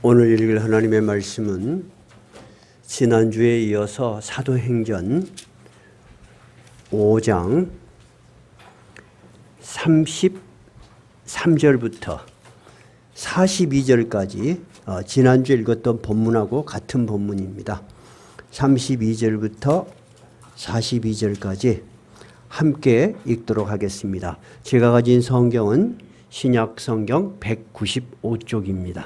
오늘 읽을 하나님의 말씀은 지난주에 이어서 사도행전 5장 33절부터 42절까지 지난주에 읽었던 본문하고 같은 본문입니다. 32절부터 42절까지 함께 읽도록 하겠습니다. 제가 가진 성경은 신약 성경 195쪽입니다.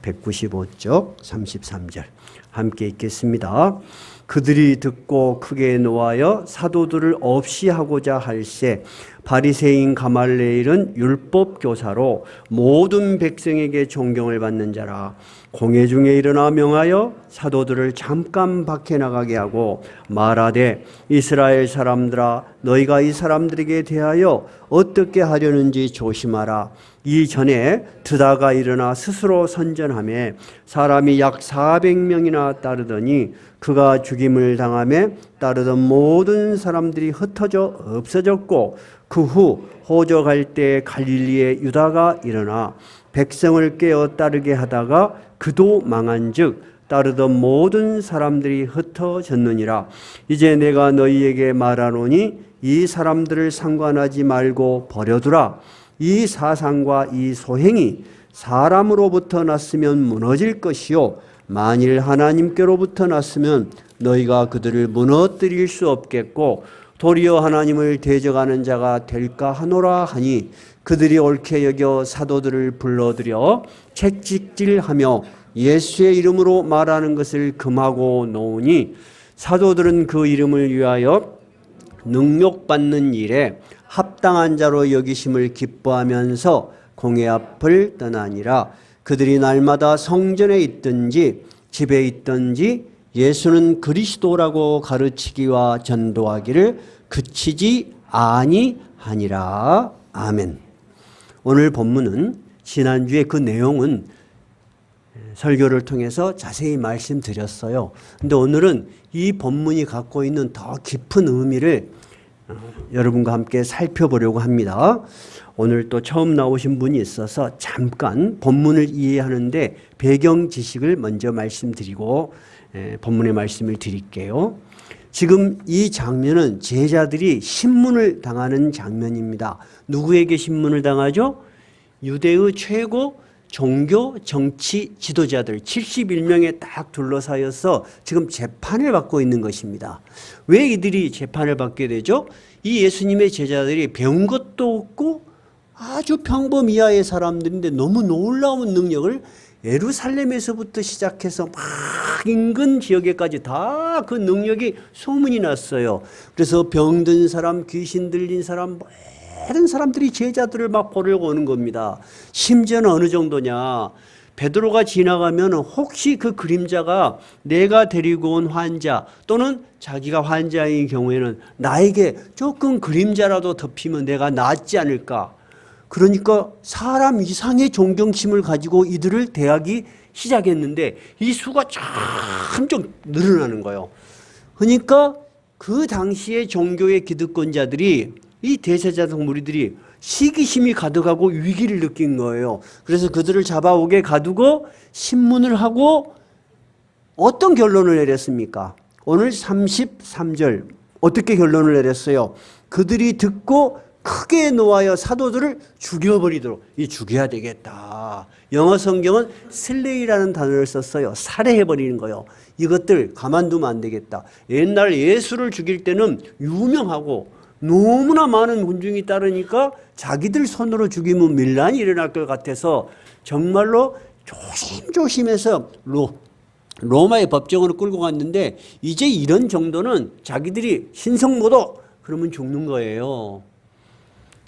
195쪽 33절 함께 읽겠습니다. 그들이 듣고 크게 노하여 사도들을 없이 하고자 할새 바리새인 가말레일은 율법 교사로 모든 백성에게 존경을 받는 자라. 공회 중에 일어나 명하여 사도들을 잠깐 밖에 나가게 하고 말하되 이스라엘 사람들아 너희가 이 사람들에게 대하여 어떻게 하려는지 조심하라. 이전에 드다가 일어나 스스로 선전하며 사람이 약 400명이나 따르더니 그가 죽임을 당하며 따르던 모든 사람들이 흩어져 없어졌고 그 후 호적할 때 갈릴리에 유다가 일어나 백성을 깨어 따르게 하다가 그도 망한즉 따르던 모든 사람들이 흩어졌느니라. 이제 내가 너희에게 말하노니 이 사람들을 상관하지 말고 버려두라. 이 사상과 이 소행이 사람으로부터 났으면 무너질 것이요 만일 하나님께로부터 났으면 너희가 그들을 무너뜨릴 수 없겠고 도리어 하나님을 대적하는 자가 될까 하노라 하니 그들이 옳게 여겨 사도들을 불러들여 채찍질하며 예수의 이름으로 말하는 것을 금하고 놓으니 사도들은 그 이름을 위하여 능욕받는 일에 합당한 자로 여기심을 기뻐하면서 공회 앞을 떠나니라. 그들이 날마다 성전에 있든지 집에 있든지 예수는 그리스도라고 가르치기와 전도하기를 그치지 아니하니라. 아멘. 오늘 본문은 지난주에 그 내용은 설교를 통해서 자세히 말씀드렸어요. 근데 오늘은 이 본문이 갖고 있는 더 깊은 의미를 여러분과 함께 살펴보려고 합니다. 오늘 또 처음 나오신 분이 있어서 잠깐 본문을 이해하는데 배경 지식을 먼저 말씀드리고 본문의 말씀을 드릴게요. 지금 이 장면은 제자들이 신문을 당하는 장면입니다. 누구에게 신문을 당하죠? 유대의 최고 종교 정치 지도자들 71명에 딱 둘러싸여서 지금 재판을 받고 있는 것입니다. 왜 이들이 재판을 받게 되죠? 이 예수님의 제자들이 배운 것도 없고 아주 평범 이하의 사람들인데 너무 놀라운 능력을 예루살렘에서부터 시작해서 막 인근 지역에까지 다 그 능력이 소문이 났어요. 그래서 병든 사람, 귀신 들린 사람, 모든 사람들이 제자들을 막 보려고 오는 겁니다. 심지어는 어느 정도냐. 베드로가 지나가면 혹시 그 그림자가 내가 데리고 온 환자 또는 자기가 환자인 경우에는 나에게 조금 그림자라도 덮이면 내가 낫지 않을까. 그러니까 사람 이상의 존경심을 가지고 이들을 대하기 시작했는데 이 수가 점점 늘어나는 거예요. 그러니까 그 당시의 종교의 기득권자들이 이 대제사장 무리들이 시기심이 가득하고 위기를 느낀 거예요. 그래서 그들을 잡아오게 가두고 신문을 하고 어떤 결론을 내렸습니까? 오늘 33절 어떻게 결론을 내렸어요? 그들이 듣고 크게 노하여 사도들을 죽여버리도록 죽여야 되겠다. 영어 성경은 슬레이라는 단어를 썼어요. 살해해버리는 거예요. 이것들 가만두면 안 되겠다. 옛날 예수를 죽일 때는 유명하고 너무나 많은 군중이 따르니까 자기들 손으로 죽이면 밀란이 일어날 것 같아서 정말로 조심조심해서 로마의 법정으로 끌고 갔는데 이제 이런 정도는 자기들이 신성모독 그러면 죽는 거예요.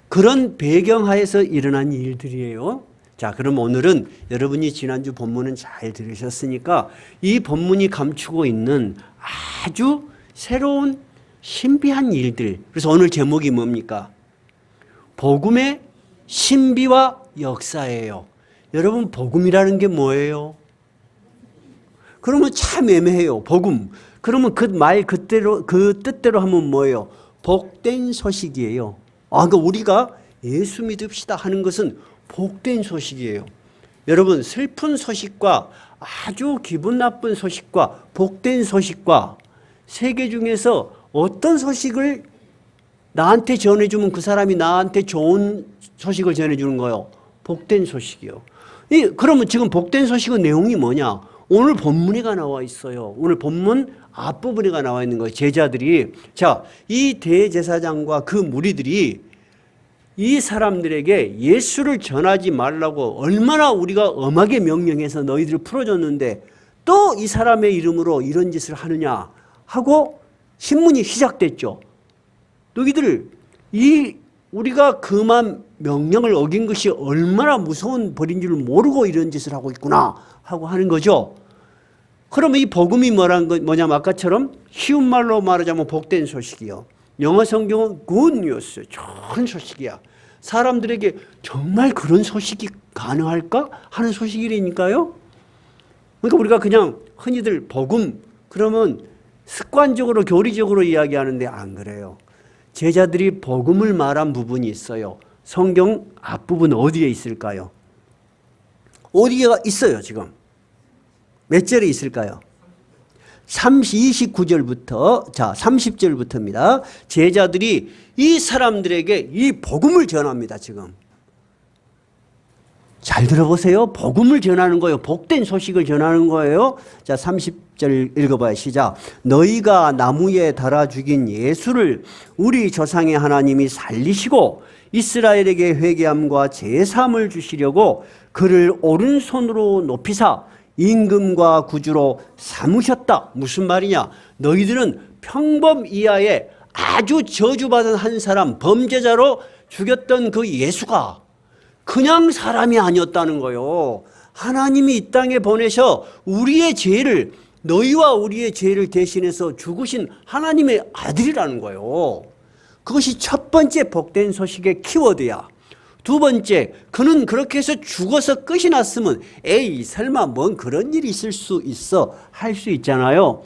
그런 배경하에서 일어난 일들이에요. 자, 그럼 오늘은 여러분이 지난주 본문은 잘 들으셨으니까 이 본문이 감추고 있는 아주 새로운 신비한 일들. 그래서 오늘 제목이 뭡니까? 복음의 신비와 역사예요. 여러분, 복음이라는 게 뭐예요? 그러면 참 애매해요. 복음. 그러면 그 말 그대로 그 뜻대로 하면 뭐예요? 복된 소식이에요. 그러니까 우리가 예수 믿읍시다 하는 것은 복된 소식이에요. 여러분, 슬픈 소식과 아주 기분 나쁜 소식과 복된 소식과 세 개 중에서 어떤 소식을 나한테 전해주면 그 사람이 나한테 좋은 소식을 전해주는 거예요? 복된 소식이요. 그러면 지금 복된 소식의 내용이 뭐냐? 오늘 본문에가 나와 있어요. 오늘 본문 앞부분에가 나와 있는 거예요. 제자들이. 자, 이 대제사장과 그 무리들이 이 사람들에게 예수를 전하지 말라고 얼마나 우리가 엄하게 명령해서 너희들을 풀어줬는데 또 이 사람의 이름으로 이런 짓을 하느냐 하고 신문이 시작됐죠. 너희들 우리가 그만 명령을 어긴 것이 얼마나 무서운 벌인 줄 모르고 이런 짓을 하고 있구나 하고 하는 거죠. 그러면 이 복음이 뭐냐면 아까처럼 쉬운 말로 말하자면 복된 소식이요. 영어 성경은 good news, 좋은 소식이야. 사람들에게 정말 그런 소식이 가능할까 하는 소식이라니까요. 그러니까 우리가 그냥 흔히들 복음 그러면 습관적으로 교리적으로 이야기하는데 안 그래요. 제자들이 복음을 말한 부분이 있어요. 성경 앞부분 어디에 있을까요? 어디가 있어요 지금? 몇 절에 있을까요? 29절부터, 자, 30절부터입니다. 제자들이 이 사람들에게 이 복음을 전합니다, 지금. 잘 들어보세요. 복음을 전하는 거예요. 복된 소식을 전하는 거예요. 자, 30절 읽어봐요. 시작. 너희가 나무에 달아 죽인 예수를 우리 조상의 하나님이 살리시고 이스라엘에게 회개함과 제사함을 주시려고 그를 오른손으로 높이사 임금과 구주로 삼으셨다. 무슨 말이냐? 너희들은 평범 이하의 아주 저주받은 한 사람, 범죄자로 죽였던 그 예수가 그냥 사람이 아니었다는 거예요. 하나님이 이 땅에 보내셔 우리의 죄를, 너희와 우리의 죄를 대신해서 죽으신 하나님의 아들이라는 거예요. 그것이 첫 번째 복된 소식의 키워드야. 두 번째, 그는 그렇게 해서 죽어서 끝이 났으면 에이 설마 뭔 그런 일이 있을 수 있어 할 수 있잖아요.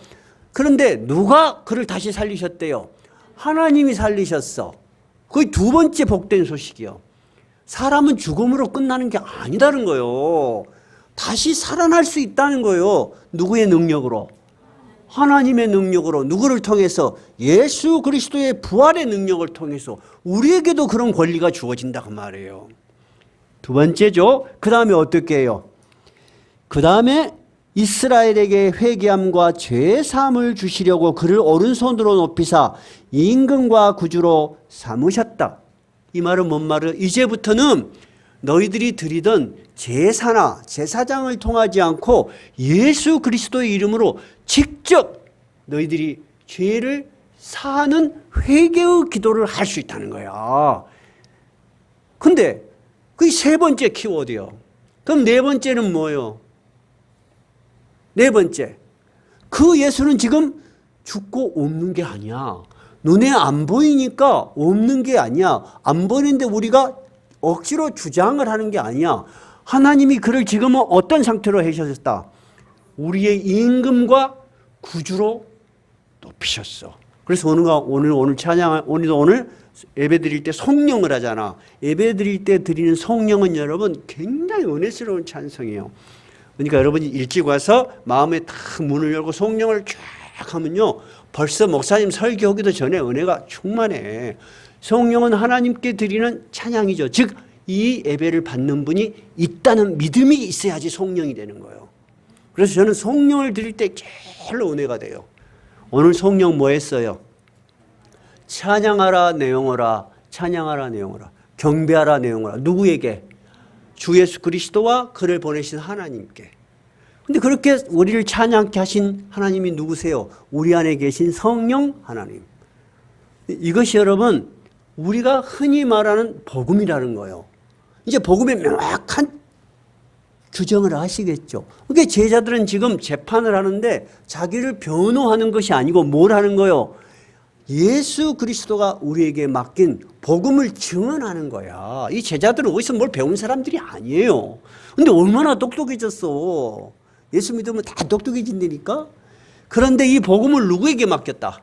그런데 누가 그를 다시 살리셨대요? 하나님이 살리셨어. 그게 두 번째 복된 소식이요. 사람은 죽음으로 끝나는 게 아니다는 거예요. 다시 살아날 수 있다는 거예요. 누구의 능력으로? 하나님의 능력으로. 누구를 통해서? 예수 그리스도의 부활의 능력을 통해서 우리에게도 그런 권리가 주어진다 그 말이에요. 두 번째죠. 그 다음에 어떻게 해요? 그 다음에 이스라엘에게 회개함과 죄사함을 주시려고 그를 오른손으로 높이사 임금과 구주로 삼으셨다. 이 말은 뭔 말이에요? 이제부터는 너희들이 드리던 제사나 제사장을 통하지 않고 예수 그리스도의 이름으로 직접 너희들이 죄를 사하는 회개의 기도를 할 수 있다는 거야. 근데 그게 세 번째 키워드요. 그럼 네 번째는 뭐예요? 네 번째, 그 예수는 지금 죽고 없는 게 아니야. 눈에 안 보이니까 없는 게 아니야. 안 보이는데 우리가 억지로 주장을 하는 게 아니야. 하나님이 그를 지금은 어떤 상태로 하셨다? 우리의 임금과 구주로 높이셨어. 그래서 오늘 찬양, 오늘 예배 드릴 때 성령을 하잖아. 예배 드릴 때 드리는 성령은 여러분 굉장히 은혜스러운 찬송이에요. 그러니까 여러분이 일찍 와서 마음에 탁 문을 열고 성령을 쫙 하면요. 벌써 목사님 설교하기도 전에 은혜가 충만해. 성령은 하나님께 드리는 찬양이죠. 즉, 이 예배를 받는 분이 있다는 믿음이 있어야지 성령이 되는 거예요. 그래서 저는 성령을 드릴 때 제일로 은혜가 돼요. 오늘 성령 뭐 했어요? 찬양하라 내 영혼아, 찬양하라 내 영혼아, 경배하라 내 영혼아. 누구에게? 주 예수 그리스도와 그를 보내신 하나님께. 근데 그렇게 우리를 찬양케 하신 하나님이 누구세요? 우리 안에 계신 성령 하나님. 이것이 여러분 우리가 흔히 말하는 복음이라는 거예요. 이제 복음의 명확한 규정을 아시겠죠? 그러니까 제자들은 지금 재판을 하는데 자기를 변호하는 것이 아니고 뭘 하는 거예요? 예수 그리스도가 우리에게 맡긴 복음을 증언하는 거야. 이 제자들은 어디서 뭘 배운 사람들이 아니에요. 근데 얼마나 똑똑해졌어. 예수 믿으면 다 똑똑해진다니까. 그런데 이 복음을 누구에게 맡겼다?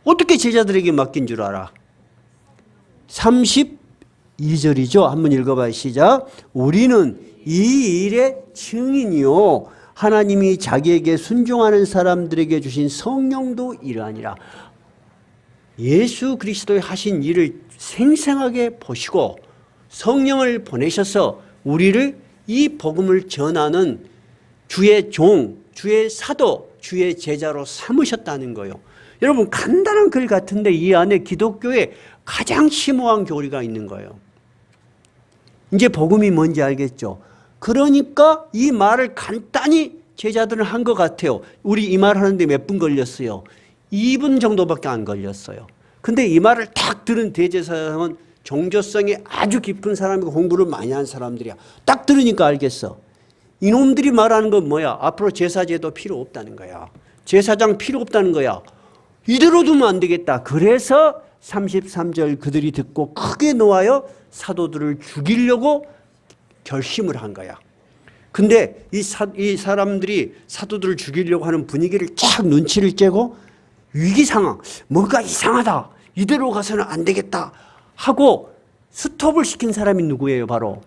어떻게 제자들에게 맡긴 줄 알아? 32절이죠. 한번 읽어봐요. 시작. 우리는 이 일의 증인이요 하나님이 자기에게 순종하는 사람들에게 주신 성령도 이러하니라. 예수 그리스도의 하신 일을 생생하게 보시고 성령을 보내셔서 우리를 이 복음을 전하는 주의 종, 주의 사도, 주의 제자로 삼으셨다는 거예요. 여러분 간단한 글 같은데 이 안에 기독교의 가장 심오한 교리가 있는 거예요. 이제 복음이 뭔지 알겠죠? 그러니까 이 말을 간단히 제자들은 한 것 같아요. 우리 이 말 하는데 몇 분 걸렸어요? 2분 정도밖에 안 걸렸어요. 근데 이 말을 딱 들은 대제사장은 종교성이 아주 깊은 사람이고 공부를 많이 한 사람들이야. 딱 들으니까 알겠어. 이놈들이 말하는 건 뭐야? 앞으로 제사제도 필요 없다는 거야. 제사장 필요 없다는 거야. 이대로 두면 안 되겠다. 그래서 33절 그들이 듣고 크게 놓아여 사도들을 죽이려고 결심을 한 거야. 근데 이 사람들이 사도들을 죽이려고 하는 분위기를 쫙 눈치를 째고 위기 상황, 뭔가 이상하다. 이대로 가서는 안 되겠다 하고 스톱을 시킨 사람이 누구예요? 바로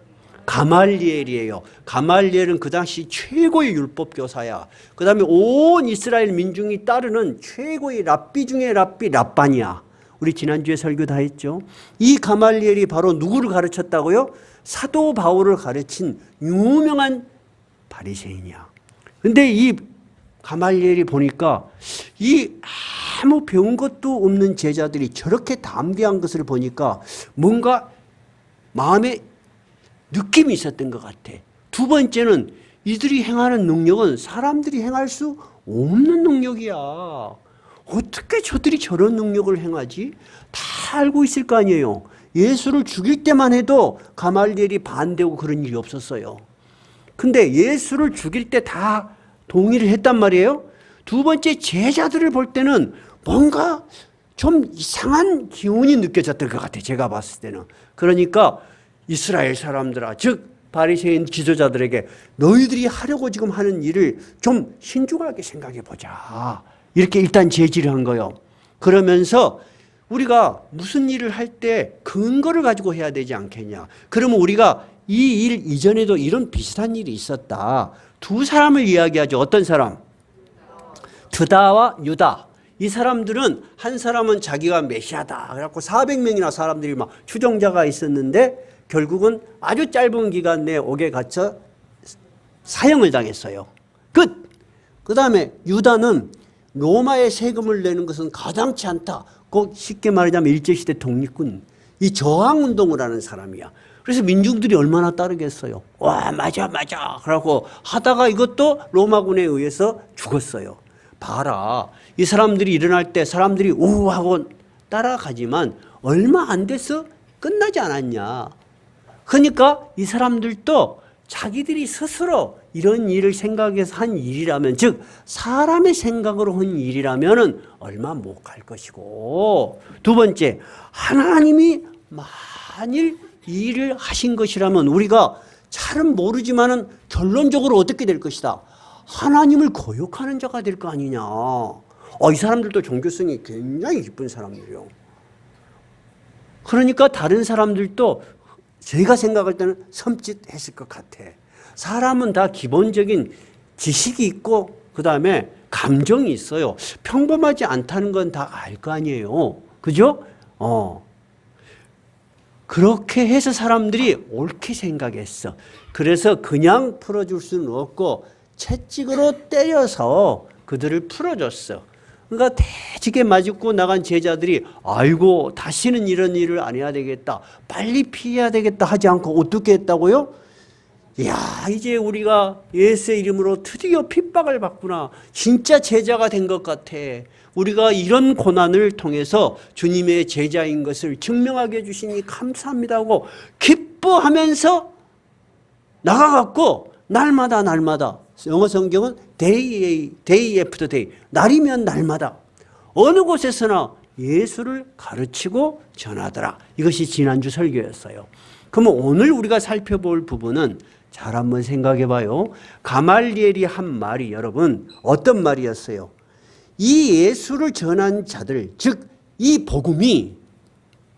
가말리엘이에요. 가말리엘은 그 당시 최고의 율법 교사야. 그 다음에 온 이스라엘 민중이 따르는 최고의 랍비 중에 랍비 랍반이야. 우리 지난주에 설교 다 했죠. 이 가말리엘이 바로 누구를 가르쳤다고요? 사도 바울을 가르친 유명한 바리새인이야. 근데 이 가말리엘이 보니까 이 아무 배운 것도 없는 제자들이 저렇게 담대한 것을 보니까 뭔가 마음에 느낌이 있었던 것 같아. 두 번째는 이들이 행하는 능력은 사람들이 행할 수 없는 능력이야. 어떻게 저들이 저런 능력을 행하지? 다 알고 있을 거 아니에요. 예수를 죽일 때만 해도 가말리엘이 반대하고 그런 일이 없었어요. 근데 예수를 죽일 때 다 동의를 했단 말이에요. 두 번째 제자들을 볼 때는 뭔가 좀 이상한 기운이 느껴졌던 것 같아요. 제가 봤을 때는. 그러니까 이스라엘 사람들아, 즉 바리새인 지도자들에게 너희들이 하려고 지금 하는 일을 좀 신중하게 생각해 보자. 이렇게 일단 제지를 한 거예요. 그러면서 우리가 무슨 일을 할 때 근거를 가지고 해야 되지 않겠냐. 그러면 우리가 이 일 이전에도 이런 비슷한 일이 있었다. 두 사람을 이야기하죠. 어떤 사람? 드다와 유다. 이 사람들은 한 사람은 자기가 메시아다. 그래갖고 400명이나 사람들이 막 추종자가 있었는데 결국은 아주 짧은 기간 내에 옥에 갇혀 사형을 당했어요. 끝. 그 다음에 유다는 로마에 세금을 내는 것은 가당치 않다. 꼭 쉽게 말하자면 일제시대 독립군. 이 저항운동을 하는 사람이야. 그래서 민중들이 얼마나 따르겠어요. 와, 맞아. 그러고 하다가 이것도 로마군에 의해서 죽었어요. 봐라. 이 사람들이 일어날 때 사람들이 우하고 따라가지만 얼마 안 돼서 끝나지 않았냐. 그러니까 이 사람들도 자기들이 스스로 이런 일을 생각해서 한 일이라면, 즉 사람의 생각으로 한 일이라면 얼마 못 갈 것이고, 두 번째, 하나님이 만일 이 일을 하신 것이라면 우리가 잘은 모르지만은 결론적으로 어떻게 될 것이다. 하나님을 거역하는 자가 될 거 아니냐. 이 사람들도 종교성이 굉장히 깊은 사람들이요. 그러니까 다른 사람들도 제가 생각할 때는 섬찟했을 것 같아. 사람은 다 기본적인 지식이 있고 그 다음에 감정이 있어요. 평범하지 않다는 건 다 알 거 아니에요. 그죠? 그렇게 해서 사람들이 옳게 생각했어. 그래서 그냥 풀어줄 수는 없고 채찍으로 때려서 그들을 풀어줬어. 그러니까 대지게 맞고 나간 제자들이 아이고 다시는 이런 일을 안 해야 되겠다. 빨리 피해야 되겠다 하지 않고 어떻게 했다고요? 이야, 이제 우리가 예수의 이름으로 드디어 핍박을 받구나. 진짜 제자가 된 것 같아. 우리가 이런 고난을 통해서 주님의 제자인 것을 증명하게 해주시니 감사합니다 하고 기뻐하면서 나가갖고 날마다 영어 성경은 day after day, 날이면 날마다 어느 곳에서나 예수를 가르치고 전하더라. 이것이 지난주 설교였어요. 그러면 오늘 우리가 살펴볼 부분은 잘 한번 생각해 봐요. 가말리엘이 한 말이 여러분 어떤 말이었어요? 이 예수를 전한 자들, 즉 이 복음이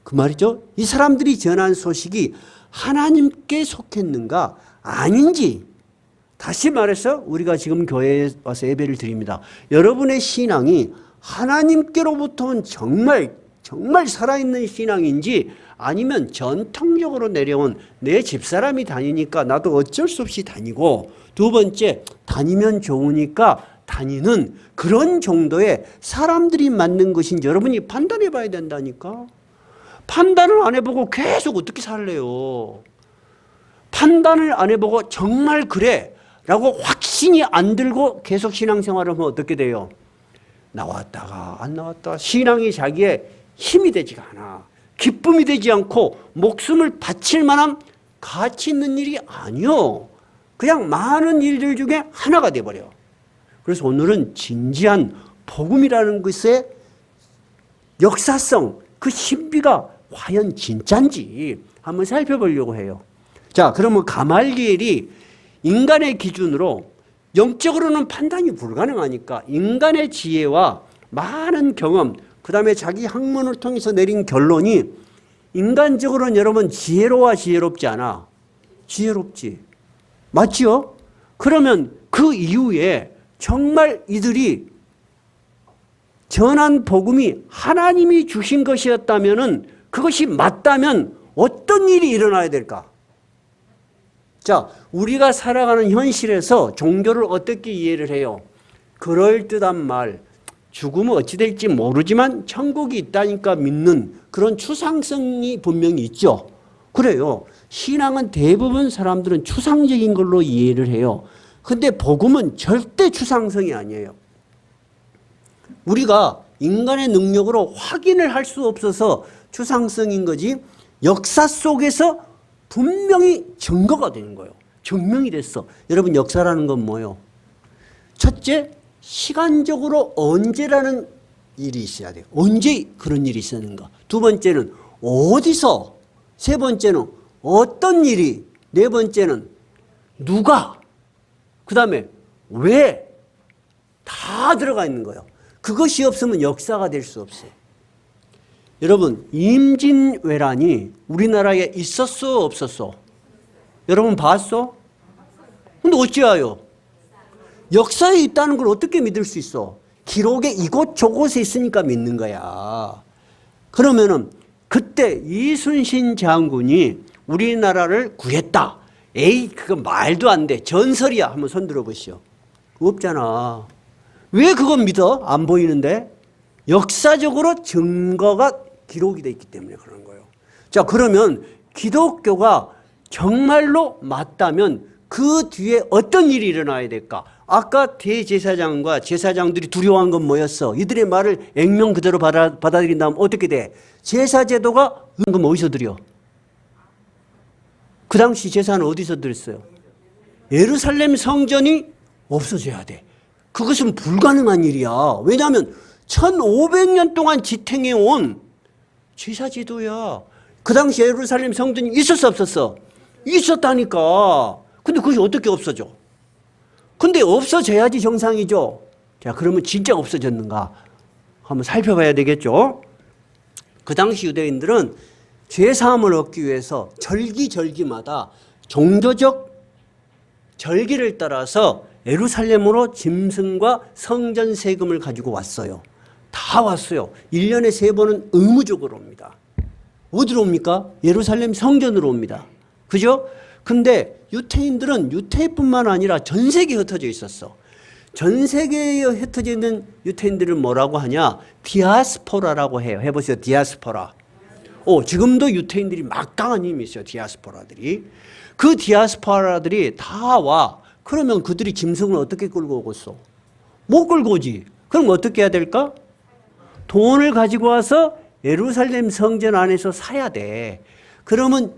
그 말이죠. 이 사람들이 전한 소식이 하나님께 속했는가 아닌지, 다시 말해서 우리가 지금 교회에 와서 예배를 드립니다. 여러분의 신앙이 하나님께로부터 온 정말 살아있는 신앙인지, 아니면 전통적으로 내려온 내 집사람이 다니니까 나도 어쩔 수 없이 다니고, 두 번째 다니면 좋으니까 다니는 그런 정도의 사람들이 맞는 것인지 여러분이 판단해 봐야 된다니까. 판단을 안 해보고 계속 어떻게 살래요? 판단을 안 해보고 정말 그래 라고 확신이 안 들고 계속 신앙생활을 하면 어떻게 돼요? 나왔다가 안 나왔다가 신앙이 자기의 힘이 되지가 않아. 기쁨이 되지 않고 목숨을 바칠 만한 가치 있는 일이 아니요. 그냥 많은 일들 중에 하나가 돼버려. 그래서 오늘은 진지한 복음이라는 것의 역사성, 그 신비가 과연 진짠지 한번 살펴보려고 해요. 자, 그러면 가말리엘이 인간의 기준으로 영적으로는 판단이 불가능하니까 인간의 지혜와 많은 경험, 그 다음에 자기 학문을 통해서 내린 결론이, 인간적으로는 여러분 지혜로워 지혜롭지 않아? 지혜롭지. 맞지요? 그러면 그 이후에 정말 이들이 전한 복음이 하나님이 주신 것이었다면은, 그것이 맞다면 어떤 일이 일어나야 될까? 자, 우리가 살아가는 현실에서 종교를 어떻게 이해를 해요? 그럴듯한 말, 죽으면 어찌 될지 모르지만 천국이 있다니까 믿는 그런 추상성이 분명히 있죠. 그래요. 신앙은 대부분 사람들은 추상적인 걸로 이해를 해요. 근데 복음은 절대 추상성이 아니에요. 우리가 인간의 능력으로 확인을 할 수 없어서 추상성인 거지, 역사 속에서 분명히 증거가 되는 거예요. 증명이 됐어. 여러분, 역사라는 건 뭐예요? 첫째, 시간적으로 언제라는 일이 있어야 돼요. 언제 그런 일이 있었는가. 두 번째는 어디서. 세 번째는 어떤 일이. 네 번째는 누가. 그 다음에 왜. 다 들어가 있는 거예요. 그것이 없으면 역사가 될 수 없어요. 여러분, 임진왜란이 우리나라에 있었어 없었어? 여러분 봤어? 근데 어찌하여? 역사에 있다는 걸 어떻게 믿을 수 있어? 기록에 이곳저곳에 있으니까 믿는 거야. 그러면은 그때 이순신 장군이 우리나라를 구했다. 에이, 그거 말도 안 돼. 전설이야. 한번 손 들어보시오. 없잖아. 왜 그건 믿어? 안 보이는데? 역사적으로 증거가 기록이 돼 있기 때문에 그런 거예요. 자, 그러면 기독교가 정말로 맞다면 그 뒤에 어떤 일이 일어나야 될까? 아까 대제사장과 제사장들이 두려워한 건 뭐였어? 이들의 말을 액면 그대로 받아들인다면 어떻게 돼? 제사 제도가 그럼 어디서 드려? 그 당시 제사는 어디서 드렸어요? 예루살렘 성전이 없어져야 돼. 그것은 불가능한 일이야. 왜냐하면 1500년 동안 지탱해온 제사 제도야. 그 당시 예루살렘 성전이 있었어 없었어? 있었다니까. 근데 그것이 어떻게 없어져? 근데 없어져야지 정상이죠. 자, 그러면 진짜 없어졌는가? 한번 살펴봐야 되겠죠. 그 당시 유대인들은 죄사함을 얻기 위해서 절기마다 종교적 절기를 따라서 예루살렘으로 짐승과 성전 세금을 가지고 왔어요. 다 왔어요. 1년에 3번은 의무적으로 옵니다. 어디로 옵니까? 예루살렘 성전으로 옵니다. 그죠? 근데 유태인들은 유태뿐만 아니라 전 세계에 흩어져 있었어. 전 세계에 흩어져 있는 유태인들을 뭐라고 하냐? 디아스포라라고 해요. 해보세요. 디아스포라. 지금도 유태인들이 막강한 힘이 있어요. 디아스포라들이. 그 디아스포라들이 다 와. 그러면 그들이 짐승을 어떻게 끌고 오겠어? 못 끌고 오지. 그럼 어떻게 해야 될까? 돈을 가지고 와서 예루살렘 성전 안에서 사야 돼. 그러면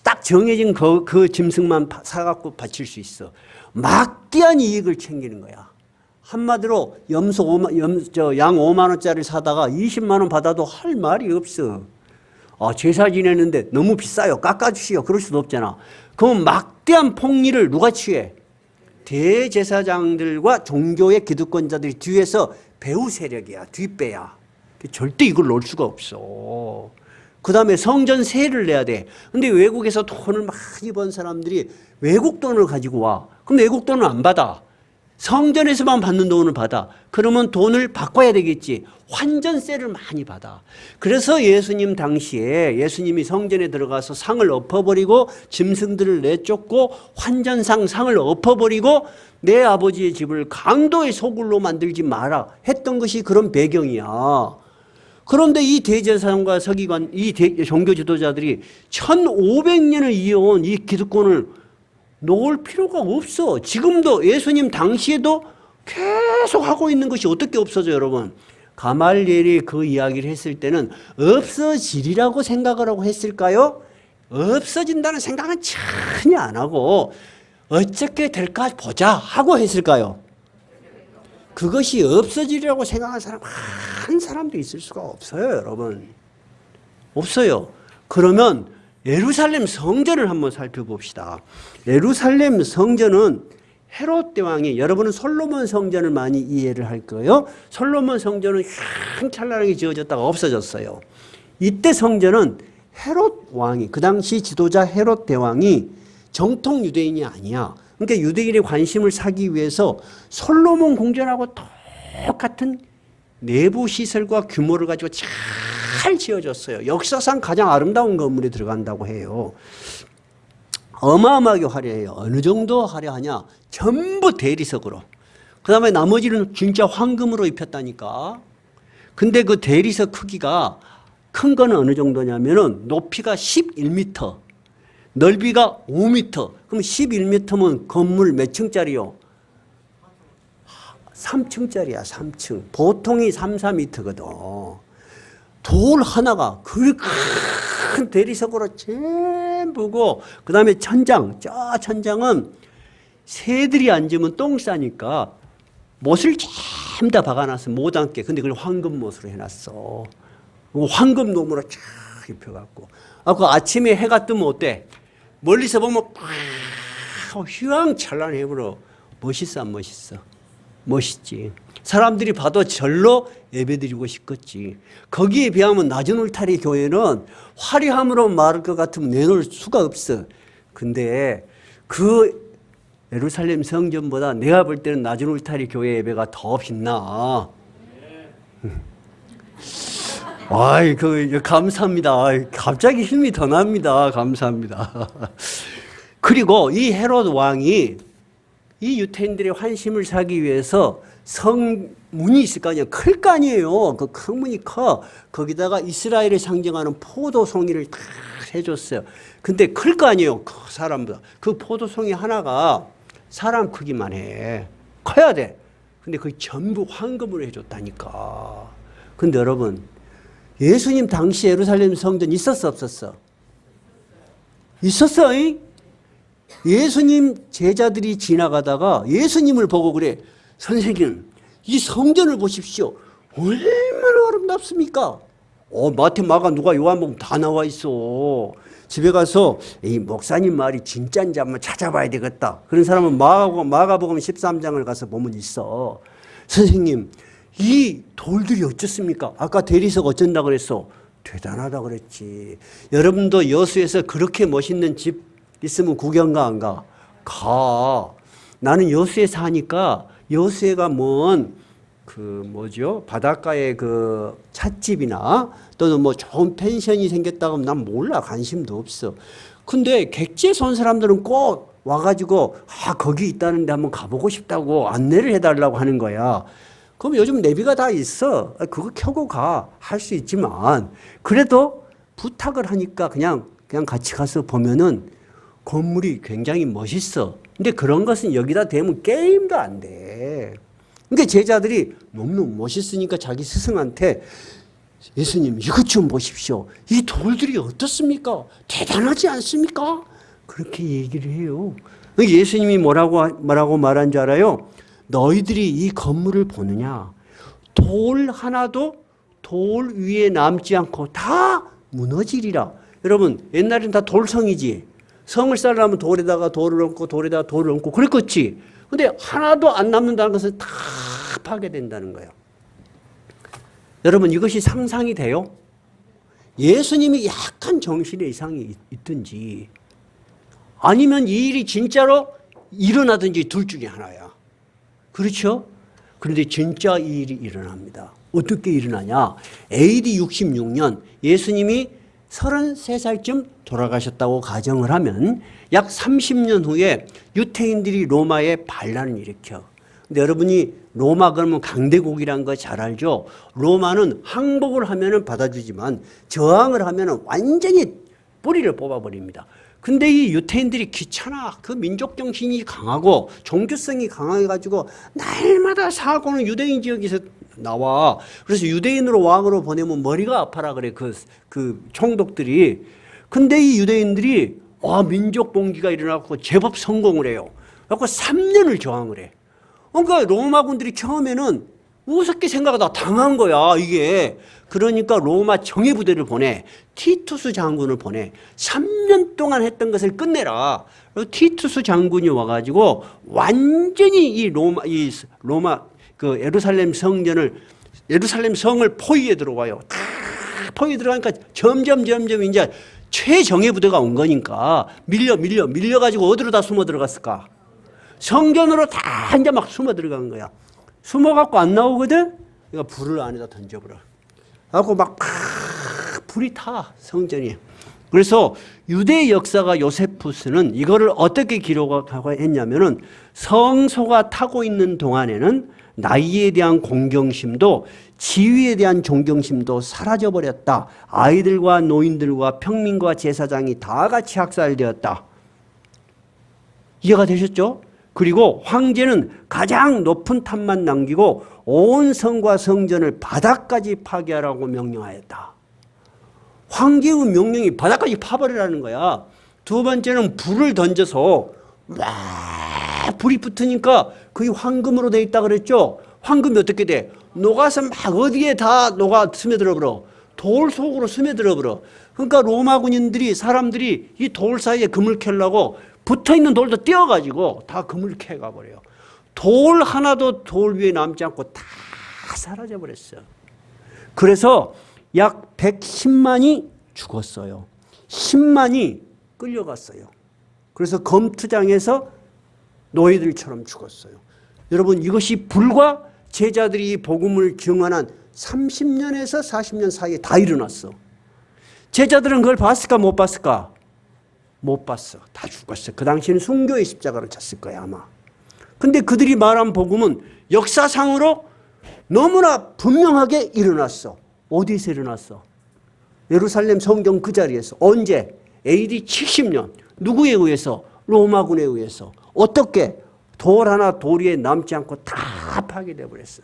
딱 정해진 그 짐승만 사갖고 바칠 수 있어. 막대한 이익을 챙기는 거야. 한마디로 양 5만 원짜리 사다가 20만 원 받아도 할 말이 없어. 제사 지내는데 너무 비싸요. 깎아주시오. 그럴 수도 없잖아. 그럼 막대한 폭리를 누가 취해? 대제사장들과 종교의 기득권자들이 뒤에서 배후 세력이야. 뒷배야. 절대 이걸 놓을 수가 없어. 그 다음에 성전세를 내야 돼. 근데 외국에서 돈을 많이 번 사람들이 외국 돈을 가지고 와. 그럼 외국 돈을 안 받아. 성전에서만 받는 돈을 받아. 그러면 돈을 바꿔야 되겠지. 환전세를 많이 받아. 그래서 예수님 당시에 예수님이 성전에 들어가서 상을 엎어버리고 짐승들을 내쫓고 상을 엎어버리고 내 아버지의 집을 강도의 소굴로 만들지 마라 했던 것이 그런 배경이야. 그런데 이 대제사장과 서기관, 이 종교 지도자들이 1500년을 이어온 이 기득권을 놓을 필요가 없어. 지금도 예수님 당시에도 계속 하고 있는 것이 어떻게 없어져, 여러분? 가말리엘이 그 이야기를 했을 때는 없어지리라고 생각을 하고 했을까요? 없어진다는 생각은 전혀 안 하고 어떻게 될까 보자 하고 했을까요? 그것이 없어지리라고 생각하는 사람 한 사람도 있을 수가 없어요, 여러분. 없어요. 그러면 예루살렘 성전을 한번 살펴봅시다. 예루살렘 성전은 헤롯 대왕이, 여러분은 솔로몬 성전을 많이 이해를 할 거예요. 솔로몬 성전은 휘황찬란하게 지어졌다가 없어졌어요. 이때 성전은 헤롯 왕이, 그 당시 지도자 헤롯 대왕이 정통 유대인이 아니야. 그러니까 유대인의 관심을 사기 위해서 솔로몬 궁전하고 똑같은 내부 시설과 규모를 가지고 잘 지어졌어요. 역사상 가장 아름다운 건물에 들어간다고 해요. 어마어마하게 화려해요. 어느 정도 화려하냐? 전부 대리석으로. 그 다음에 나머지는 진짜 황금으로 입혔다니까. 근데 그 대리석 크기가 큰 거는 어느 정도냐면은 높이가 11m, 넓이가 5m. 그럼 11m면 건물 몇 층짜리요? 3층짜리야, 3층. 보통이 3, 4m거든. 돌 하나가 그 큰 대리석으로 전부고, 그 다음에 천장, 저 천장은 새들이 앉으면 똥 싸니까 못을 전부 다 박아놨어. 못 앉게. 근데 그걸 황금못으로 해놨어. 황금놈으로 쫙 입혀갖고. 그 아침에 해가 뜨면 어때? 멀리서 보면 휘황찬란해 보여. 멋있어, 안 멋있어? 멋있지. 사람들이 봐도 절로 예배드리고 싶겠지. 거기에 비하면 낮은 울타리 교회는 화려함으로 말할 것 같으면 내놓을 수가 없어. 근데 그 예루살렘 성전보다 내가 볼 때는 낮은 울타리 교회 예배가 더 빛나. 아이, 감사합니다. 갑자기 힘이 더 납니다. 감사합니다. 그리고 이 헤롯 왕이 이 유태인들의 환심을 사기 위해서 성문이 있을 거 아니에요. 클 거 아니에요. 그 큰 문이 커. 거기다가 이스라엘을 상징하는 포도송이를 다 해줬어요. 근데 클 거 아니에요. 그 사람보다. 그 포도송이 하나가 사람 크기만 해. 커야 돼. 근데 그게 전부 황금으로 해줬다니까. 근데 여러분, 예수님 당시 예루살렘 성전 있었어, 없었어? 있었어. 예수님 제자들이 지나가다가 예수님을 보고 그래. 선생님, 이 성전을 보십시오. 얼마나 아름답습니까? 마태, 마가, 누가, 요한복음 다 나와 있어. 집에 가서 이 목사님 말이 진짜인지 한번 찾아봐야 되겠다. 그런 사람은 마가복음 13장을 가서 보면 있어. 선생님, 이 돌들이 어쩌습니까? 아까 대리석 어쩐다 그랬어? 대단하다 그랬지. 여러분도 여수에서 그렇게 멋있는 집 있으면 구경 안 가? 가. 나는 여수에 사니까 여수에가 바닷가에 그 찻집이나 또는 뭐 좋은 펜션이 생겼다고 하면 난 몰라. 관심도 없어. 근데 객지에서 온 사람들은 꼭 와가지고 거기 있다는데 한번 가보고 싶다고 안내를 해달라고 하는 거야. 그럼 요즘 내비가 다 있어. 그거 켜고 가. 할 수 있지만 그래도 부탁을 하니까 그냥 같이 가서 보면은 건물이 굉장히 멋있어. 근데 그런 것은 여기다 대면 게임도 안 돼. 그러니까 제자들이 너무너무 멋있으니까 자기 스승한테 예수님 이것 좀 보십시오. 이 돌들이 어떻습니까? 대단하지 않습니까? 그렇게 얘기를 해요. 예수님이 뭐라고 말한 줄 알아요? 너희들이 이 건물을 보느냐? 돌 하나도 돌 위에 남지 않고 다 무너지리라. 여러분, 옛날엔 다 돌성이지. 성을 쌓으려면 돌에다가 돌을 얹고 돌에다가 돌을 얹고 그랬겠지. 근데 하나도 안 남는다는 것은 다 파괴된다는 거예요. 여러분, 이것이 상상이 돼요? 예수님이 약간 정신에 이상이 있든지 아니면 이 일이 진짜로 일어나든지 둘 중에 하나야. 그렇죠? 그런데 진짜 이 일이 일어납니다. 어떻게 일어나냐? AD 66년 예수님이 33살쯤 돌아가셨다고 가정을 하면 약 30년 후에 유태인들이 로마에 반란을 일으켜. 근데 여러분이 로마 그러면 강대국이란 거 잘 알죠? 로마는 항복을 하면은 받아주지만 저항을 하면은 완전히 뿌리를 뽑아버립니다. 근데 이 유태인들이 귀찮아. 그 민족 정신이 강하고 종교성이 강해가지고 날마다 사고는 유대인 지역에서 나와. 그래서 유대인으로 왕으로 보내면 머리가 아파라 그래. 그 총독들이. 근데 이 유대인들이 민족 봉기가 일어나고 제법 성공을 해요. 그래서 3년을 저항을 해. 그러니까 로마군들이 처음에는 우습게 생각하다 당한 거야, 이게. 그러니까 로마 정예부대를 보내. 티투스 장군을 보내. 3년 동안 했던 것을 끝내라. 티투스 장군이 와가지고 완전히 이 로마 그 예루살렘 성을 포위에 들어와요. 다 포위에 들어가니까 점점 이제 최정예부대가 온 거니까 밀려가지고 어디로 다 숨어 들어갔을까? 성전으로 다 이제 막 숨어 들어간 거야. 숨어갖고 안 나오거든? 그러니까 불을 안에다 던져버려. 그래갖고 막 불이 타, 성전이. 그래서 유대 역사가 요세푸스는 이거를 어떻게 기록하고 했냐면은 성소가 타고 있는 동안에는 나이에 대한 공경심도 지위에 대한 존경심도 사라져버렸다. 아이들과 노인들과 평민과 제사장이 다 같이 학살되었다. 이해가 되셨죠? 그리고 황제는 가장 높은 탑만 남기고 온 성과 성전을 바닥까지 파괴하라고 명령하였다. 황제의 명령이 바닥까지 파버리라는 거야. 두 번째는 불을 던져서 불이 붙으니까 그게 황금으로 돼 있다 그랬죠. 황금이 어떻게 돼? 녹아서 막 어디에 다 녹아 스며들어 버려. 돌 속으로 스며들어 버려. 그러니까 로마 군인들이 사람들이 이 돌 사이에 금을 캐려고 붙어있는 돌도 떼어가지고 다 금을 캐가 버려요. 돌 하나도 돌 위에 남지 않고 다 사라져 버렸어요. 그래서 약 110만이 죽었어요. 10만이 끌려갔어요. 그래서 검투장에서 노예들처럼 죽었어요. 여러분, 이것이 불과 제자들이 복음을 증언한 30년에서 40년 사이에 다 일어났어. 제자들은 그걸 봤을까 못 봤을까? 못 봤어. 다 죽었어. 그 당시에는 순교의 십자가를 쳤을 거야 아마. 근데 그들이 말한 복음은 역사상으로 너무나 분명하게 일어났어. 어디서 일어났어? 예루살렘 성경 그 자리에서. 언제? AD 70년. 누구에 의해서? 로마군에 의해서. 어떻게? 돌 하나 돌 위에 남지 않고 다 파괴되어 버렸어.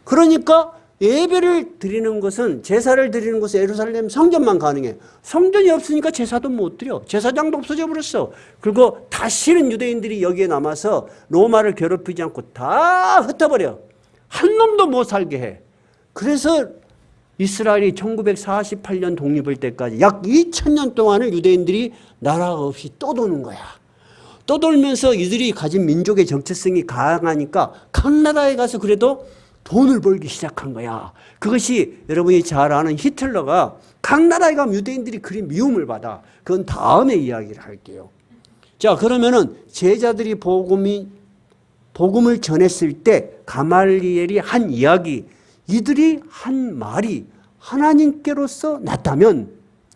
그러니까 예배를 드리는 것은, 제사를 드리는 것은 예루살렘 성전만 가능해. 성전이 없으니까 제사도 못 드려. 제사장도 없어져 버렸어. 그리고 다시는 유대인들이 여기에 남아서 로마를 괴롭히지 않고 다 흩어버려. 한 놈도 못 살게 해. 그래서 이스라엘이 1948년 독립할 때까지 약 2000년 동안을 유대인들이 나라가 없이 떠도는 거야. 떠돌면서 이들이 가진 민족의 정체성이 강하니까 각 나라에 가서 그래도 돈을 벌기 시작한 거야. 그것이 여러분이 잘 아는 히틀러가 각 나라에 가면 유대인들이 그리 미움을 받아. 그건 다음에 이야기를 할게요. 자, 그러면은 제자들이 복음을 전했을 때 가말리엘이 한 이야기, 이들이 한 말이 하나님께로서 났다면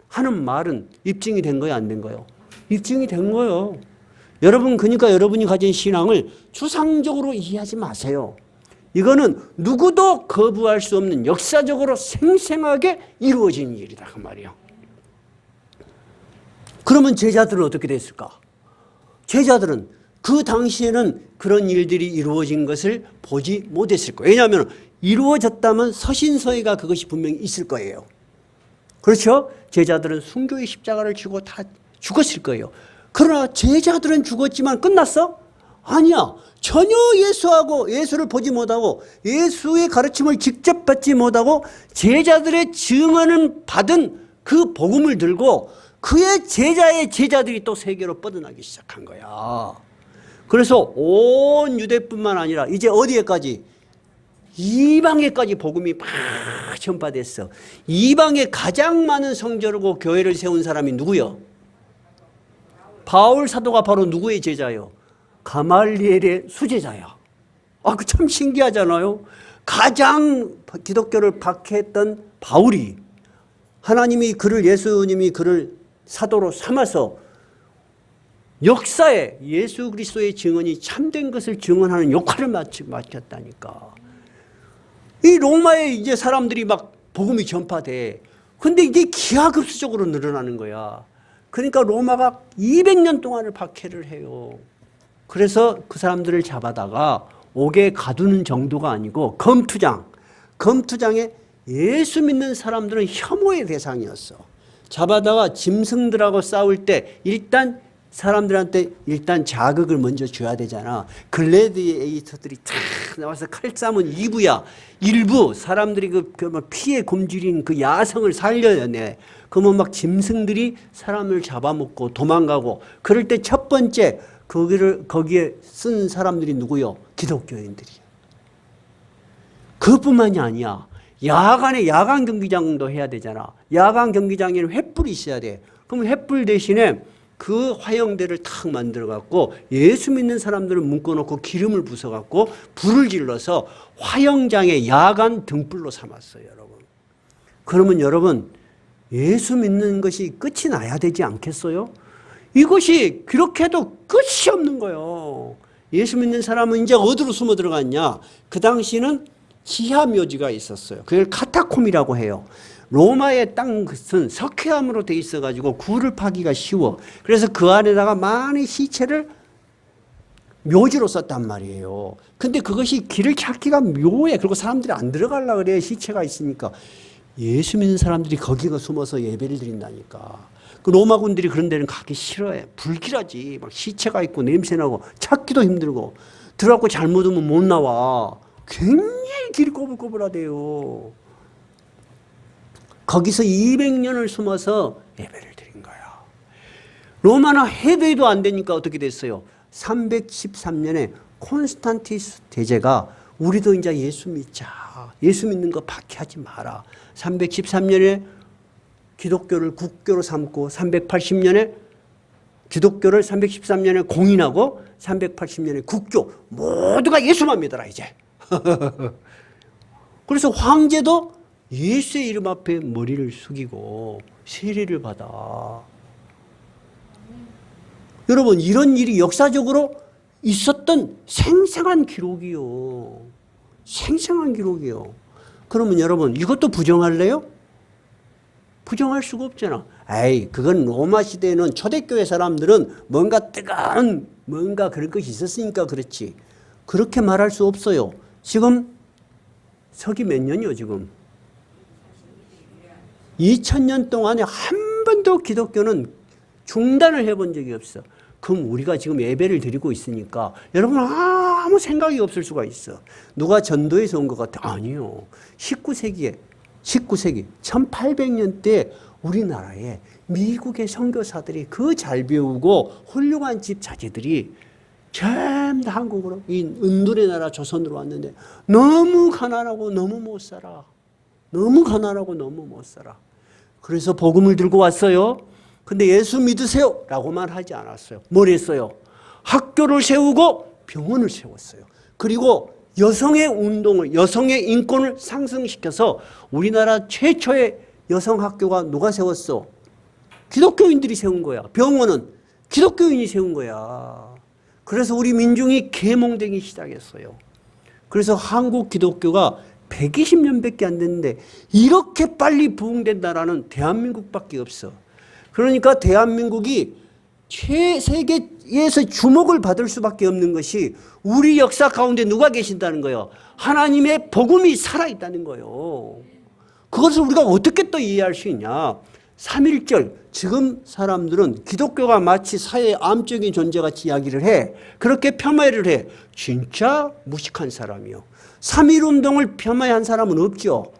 하는 말은 입증이 된 거예요, 안 된 거예요? 입증이 된 거예요. 여러분, 그러니까 여러분이 가진 신앙을 추상적으로 이해하지 마세요. 이거는 누구도 거부할 수 없는 역사적으로 생생하게 이루어진 일이다 그 말이에요. 그러면 제자들은 어떻게 됐을까? 제자들은 그 당시에는 그런 일들이 이루어진 것을 보지 못했을 거예요. 왜냐하면 이루어졌다면 서신서에가 그것이 분명히 있을 거예요. 그렇죠? 제자들은 순교의 십자가를 지고 다 죽었을 거예요. 그러나 제자들은 죽었지만 끝났어? 아니야. 전혀 예수를 보지 못하고 예수의 가르침을 직접 받지 못하고 제자들의 증언을 받은 그 복음을 들고 그의 제자의 제자들이 또 세계로 뻗어나기 시작한 거야. 그래서 온 유대뿐만 아니라 이제 어디에까지? 이방에까지 복음이 막 전파됐어. 이방에 가장 많은 성전하고 교회를 세운 사람이 누구요? 바울 사도가 바로 누구의 제자요? 가말리엘의 수제자야. 아, 그 참 신기하잖아요. 가장 기독교를 박해했던 바울이 하나님이 그를, 예수님이 그를 사도로 삼아서 역사에 예수 그리스도의 증언이 참된 것을 증언하는 역할을 맡겼다니까. 이 로마에 이제 사람들이 막 복음이 전파돼. 근데 이게 기하급수적으로 늘어나는 거야. 그러니까 로마가 200년 동안을 박해를 해요. 그래서 그 사람들을 잡아다가 옥에 가두는 정도가 아니고 검투장에 예수 믿는 사람들은 혐오의 대상이었어. 잡아다가 짐승들하고 싸울 때 일단 사람들한테 자극을 먼저 줘야 되잖아. 글래디에이터들이 탁 나와서 칼싸움은 2부야. 1부 사람들이 그 피에 굶주린 그 야성을 살려내. 그러면 막 짐승들이 사람을 잡아먹고 도망가고. 그럴 때 첫 번째 거기에 쓴 사람들이 누구요? 기독교인들이야. 그것뿐만이 아니야. 야간에 야간 경기장도 해야 되잖아. 야간 경기장에는 횃불이 있어야 돼. 그럼 횃불 대신에 그 화형대를 탁 만들어 갖고 예수 믿는 사람들을 묶어놓고 기름을 부숴 갖고 불을 질러서 화형장에 야간 등불로 삼았어요, 여러분. 그러면 여러분, 예수 믿는 것이 끝이 나야 되지 않겠어요? 이것이 그렇게 해도 끝이 없는 거예요. 예수 믿는 사람은 이제 어디로 숨어 들어갔냐? 그 당시는 지하 묘지가 있었어요. 그걸 카타콤이라고 해요. 로마의 땅은 석회암으로 돼 있어가지고 굴을 파기가 쉬워. 그래서 그 안에다가 많은 시체를 묘지로 썼단 말이에요. 근데 그것이 길을 찾기가 묘해. 그리고 사람들이 안 들어가려고 그래. 시체가 있으니까. 예수 믿는 사람들이 거기가 숨어서 예배를 드린다니까. 그 로마군들이 그런 데는 가기 싫어해. 불길하지. 막 시체가 있고 냄새나고 찾기도 힘들고. 들어가고 잘못 오면 못 나와. 굉장히 길이 꼬불꼬불하대요. 거기서 200년을 숨어서 예배를 드린 거야. 로마는 해도 안 되니까 어떻게 됐어요? 313년에 콘스탄티누스 대제가 우리도 이제 예수 믿자. 예수 믿는 거 박해하지 마라. 313년에 기독교를 국교로 삼고 380년에 기독교를 313년에 공인하고 380년에 국교. 모두가 예수만 믿어라 이제. 그래서 황제도 예수의 이름 앞에 머리를 숙이고 세례를 받아. 여러분, 이런 일이 역사적으로 있었던 생생한 기록이요. 생생한 기록이요. 그러면 여러분, 이것도 부정할래요? 부정할 수가 없잖아. 에이, 그건 로마 시대에는 초대교회 사람들은 뭔가 뜨거운 뭔가 그런 것이 있었으니까 그렇지. 그렇게 말할 수 없어요. 지금 서기 몇 년이요, 지금? 2000년 동안에 한 번도 기독교는 중단을 해본 적이 없어. 그럼 우리가 지금 예배를 드리고 있으니까 여러분 아무 생각이 없을 수가 있어. 누가 전도에서 온 것 같아? 아니요. 19세기 1800년 때 우리나라에 미국의 선교사들이 그 잘 배우고 훌륭한 집 자제들이 전부 다 한국으로 이 은둔의 나라 조선으로 왔는데 너무 가난하고 너무 못 살아. 너무 가난하고 너무 못 살아. 그래서 복음을 들고 왔어요. 근데 예수 믿으세요 라고만 하지 않았어요. 뭘 했어요? 학교를 세우고 병원을 세웠어요. 그리고 여성의 운동을, 여성의 인권을 상승시켜서 우리나라 최초의 여성 학교가 누가 세웠어? 기독교인들이 세운 거야. 병원은 기독교인이 세운 거야. 그래서 우리 민중이 계몽되기 시작했어요. 그래서 한국 기독교가 120년밖에 안 됐는데 이렇게 빨리 부흥된 나라는 대한민국밖에 없어. 그러니까 대한민국이 세계에서 주목을 받을 수밖에 없는 것이 우리 역사 가운데 누가 계신다는 거예요? 하나님의 복음이 살아있다는 거예요. 그것을 우리가 어떻게 또 이해할 수 있냐? 3.1절, 지금 사람들은 기독교가 마치 사회의 암적인 존재같이 이야기를 해. 그렇게 폄하를 해. 진짜 무식한 사람이요. 3.1운동을 폄하한 사람은 없죠.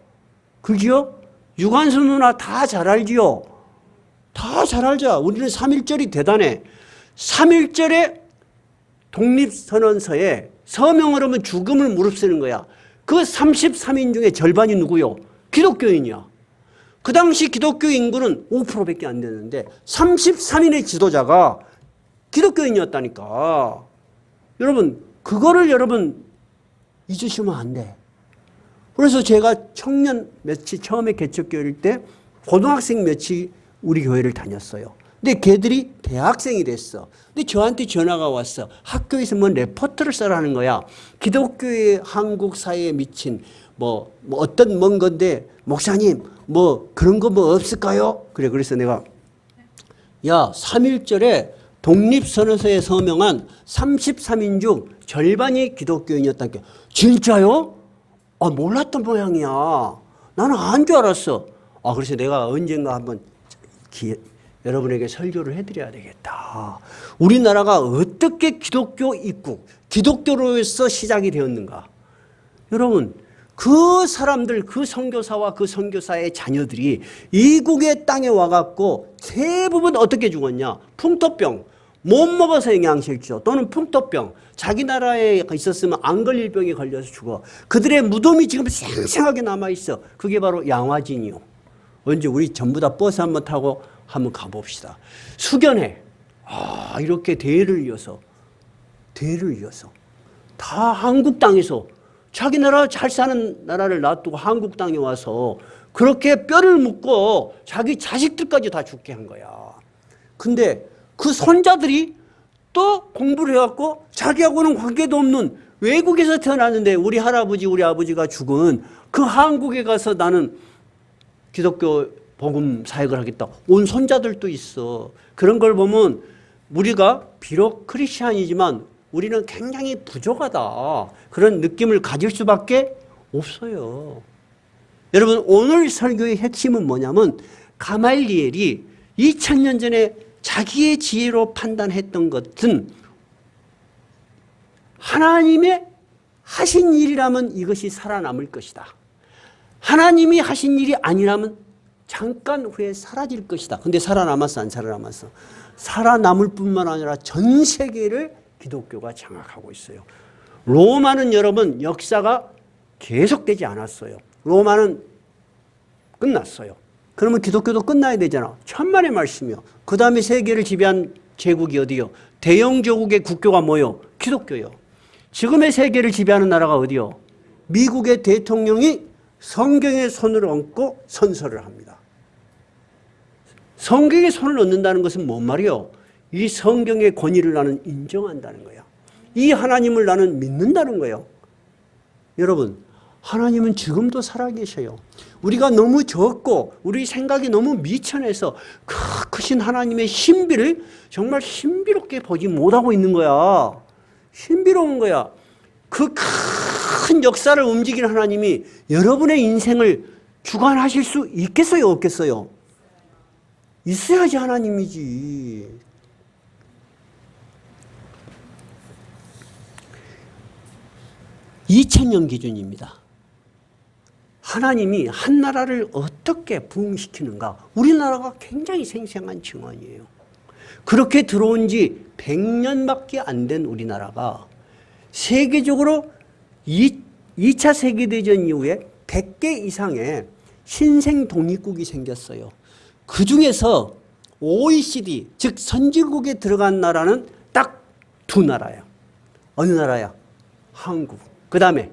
그죠? 유관순 누나 다 잘 알지요. 다 잘 알자. 우리는 3.1절이 대단해. 3.1절에 독립선언서에 서명을 하면 죽음을 무릅쓰는 거야. 그 33인 중에 절반이 누구요? 기독교인이야. 그 당시 기독교 인구는 5%밖에 안 되는데 33인의 지도자가 기독교인이었다니까. 여러분, 그거를 여러분 잊으시면 안 돼. 그래서 제가 청년 며칠 처음에 개척교회일 때 고등학생 며칠 우리 교회를 다녔어요. 근데 걔들이 대학생이 됐어. 근데 저한테 전화가 왔어. 학교에서 뭐 레포트를 써라는 거야. 기독교의 한국 사회에 미친 뭐 어떤 뭔 건데 목사님 뭐 그런 거 뭐 없을까요? 그래. 그래서 내가 야 3.1절에 독립선언서에 서명한 33인 중 절반이 기독교인이었다니까. 진짜요? 아, 몰랐던 모양이야. 나는 안 줄 알았어. 아, 그래서 내가 언젠가 한번 여러분에게 설교를 해드려야 되겠다. 우리나라가 어떻게 기독교 입국, 기독교로서 시작이 되었는가. 여러분, 그 사람들, 그 선교사와 그 선교사의 자녀들이 이국의 땅에 와갖고 대부분 어떻게 죽었냐. 풍토병, 못 먹어서 영양실조 또는 풍토병, 자기 나라에 있었으면 안 걸릴 병에 걸려서 죽어. 그들의 무덤이 지금 생생하게 남아있어. 그게 바로 양화진이요. 언제 우리 전부 다 버스 한번 타고 한번 가봅시다. 수견회. 아, 이렇게 대를 이어서 다 한국 땅에서 자기 나라 잘 사는 나라를 놔두고 한국 땅에 와서 그렇게 뼈를 묻고 자기 자식들까지 다 죽게 한 거야. 근데 그 손자들이 또 공부를 해갖고 자기하고는 관계도 없는 외국에서 태어났는데 우리 할아버지 우리 아버지가 죽은 그 한국에 가서 나는 기독교 복음 사역을 하겠다. 온 손자들도 있어. 그런 걸 보면 우리가 비록 크리스찬이지만 우리는 굉장히 부족하다. 그런 느낌을 가질 수밖에 없어요. 여러분, 오늘 설교의 핵심은 뭐냐면 가말리엘이 2000년 전에 자기의 지혜로 판단했던 것은 하나님의 하신 일이라면 이것이 살아남을 것이다. 하나님이 하신 일이 아니라면 잠깐 후에 사라질 것이다. 근데 살아남았어, 안 살아남았어? 살아남을 뿐만 아니라 전 세계를 기독교가 장악하고 있어요. 로마는 여러분 역사가 계속되지 않았어요. 로마는 끝났어요. 그러면 기독교도 끝나야 되잖아. 천만의 말씀이요. 그 다음에 세계를 지배한 제국이 어디요? 대영 제국의 국교가 뭐요? 기독교요. 지금의 세계를 지배하는 나라가 어디요? 미국의 대통령이 성경에 손을 얹고 선서를 합니다. 성경에 손을 얹는다는 것은 뭔 말이요? 이 성경의 권위를 나는 인정한다는 거야. 이 하나님을 나는 믿는다는 거예요. 여러분, 하나님은 지금도 살아계셔요. 우리가 너무 적고 우리 생각이 너무 미천해서 그 크신 하나님의 신비를 정말 신비롭게 보지 못하고 있는 거야. 신비로운 거야. 그 큰 역사를 움직이는 하나님이 여러분의 인생을 주관하실 수 있겠어요? 없겠어요? 있어야지 하나님이지. 2000년 기준입니다. 하나님이 한 나라를 어떻게 부흥시키는가. 우리나라가 굉장히 생생한 증언이에요. 그렇게 들어온 지 100년밖에 안 된 우리나라가 세계적으로 2차 세계대전 이후에 100개 이상의 신생 독립국이 생겼어요. 그 중에서 OECD, 즉 선진국에 들어간 나라는 딱 두 나라야. 어느 나라야? 한국. 그 다음에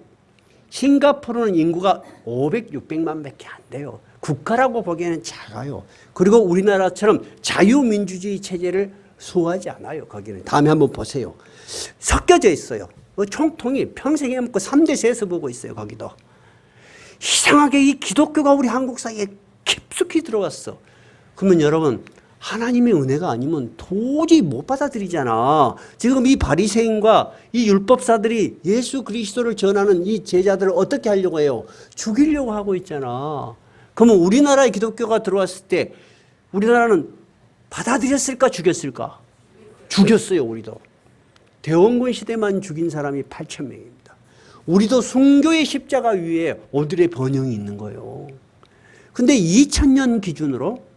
싱가포르는 인구가 500, 600만 밖에 안 돼요. 국가라고 보기에는 작아요. 그리고 우리나라처럼 자유민주주의 체제를 수호하지 않아요. 거기는. 다음에 한번 보세요. 섞여져 있어요. 총통이 평생에 먹고 3대 세서 보고 있어요. 거기도. 이상하게 이 기독교가 우리 한국 사이에 깊숙이 들어왔어. 그러면 여러분, 하나님의 은혜가 아니면 도저히 못 받아들이잖아. 지금 이 바리새인과 이 율법사들이 예수 그리스도를 전하는 이 제자들을 어떻게 하려고 해요? 죽이려고 하고 있잖아. 그러면 우리나라에 기독교가 들어왔을 때 우리나라는 받아들였을까 죽였을까? 죽였어요. 우리도. 대원군 시대만 죽인 사람이 8,000명입니다. 우리도 순교의 십자가 위에 오늘의 번영이 있는 거예요. 근데 2000년 기준으로